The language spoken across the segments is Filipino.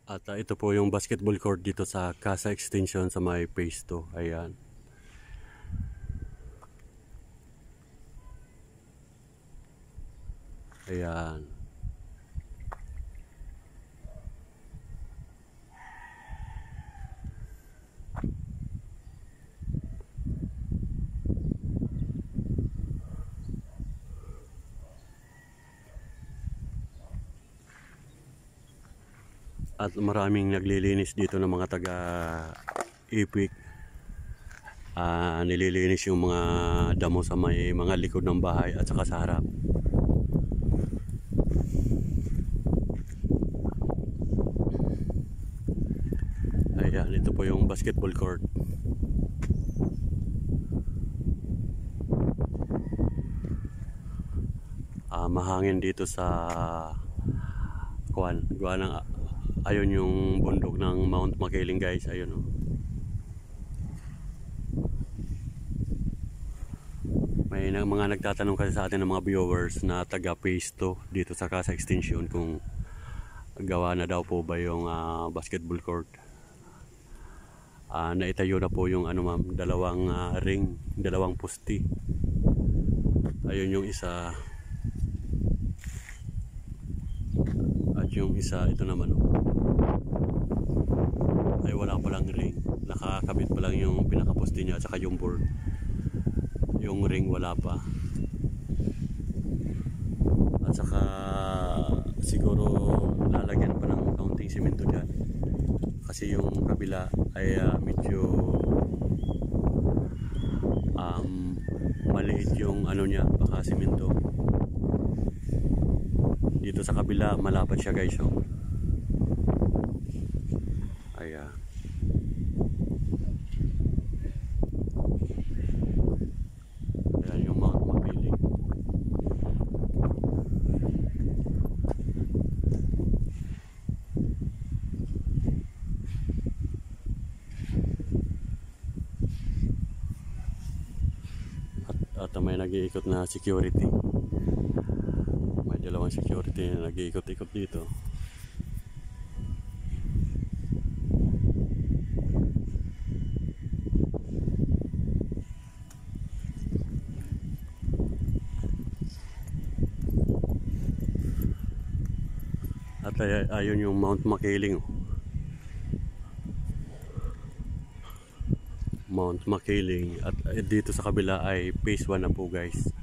At ito po yung basketball court dito sa Casa Extension sa may phase 2. Ayan. Ayan. At maraming naglilinis dito ng mga taga Ipik. Nililinis yung mga damo sa may mga likod ng bahay at saka sa harap. Ayan, ito po yung basketball court. Mahangin dito sa gawa ng ayun yung bundok ng Mount Makiling, guys. Ayun, oh. May mga nagtatanong kasi sa atin ng mga viewers na taga phase 2 dito sa Casa Extension kung gawa na daw po ba yung basketball court. Naitayo na po yung ma'am, dalawang ring, dalawang poste. Ayun yung isa. At yung isa, ito naman, oh, ay wala pa lang ring. Nakakabit pa lang yung pinakaposte niya at saka yung board. Yung ring wala pa. At saka siguro lalagyan pa ng kaunting simento dyan. Kasi yung kabila ay medyo maliit yung niya, baka simento. Dito sa kabila malapad siya, guys, oh. Ayan. Ayan yung Mount Makiling. At may nag-iikot na security. May dalawang security na nag-iikot-ikot dito. At ayun yung Mount Makiling, oh. Mount Makiling. At dito sa kabila ay phase 1 na po, guys.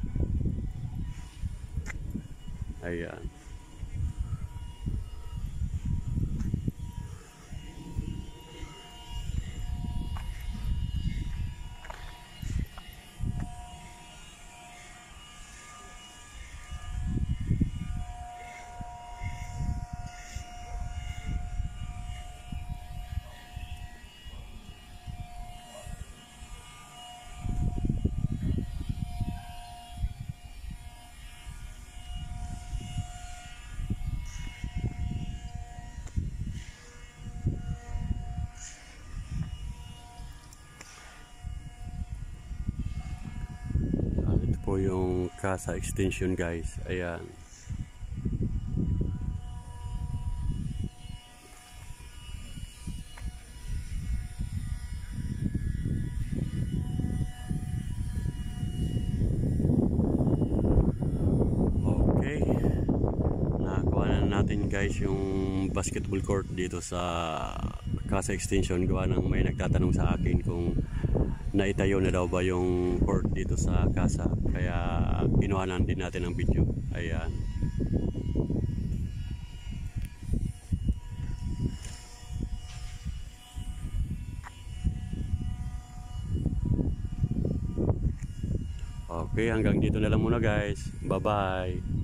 Ayan. Po yung Casa Extension, guys. Ayan. Okay. Nagawa na natin, guys, yung basketball court dito sa Casa Extension. Gawa ng may nagtatanong sa akin kung naitayo na daw ba yung court dito sa casa, kaya kinuhanan din natin ang video. Ayan. Okay, hanggang dito na lang muna, guys. Bye bye.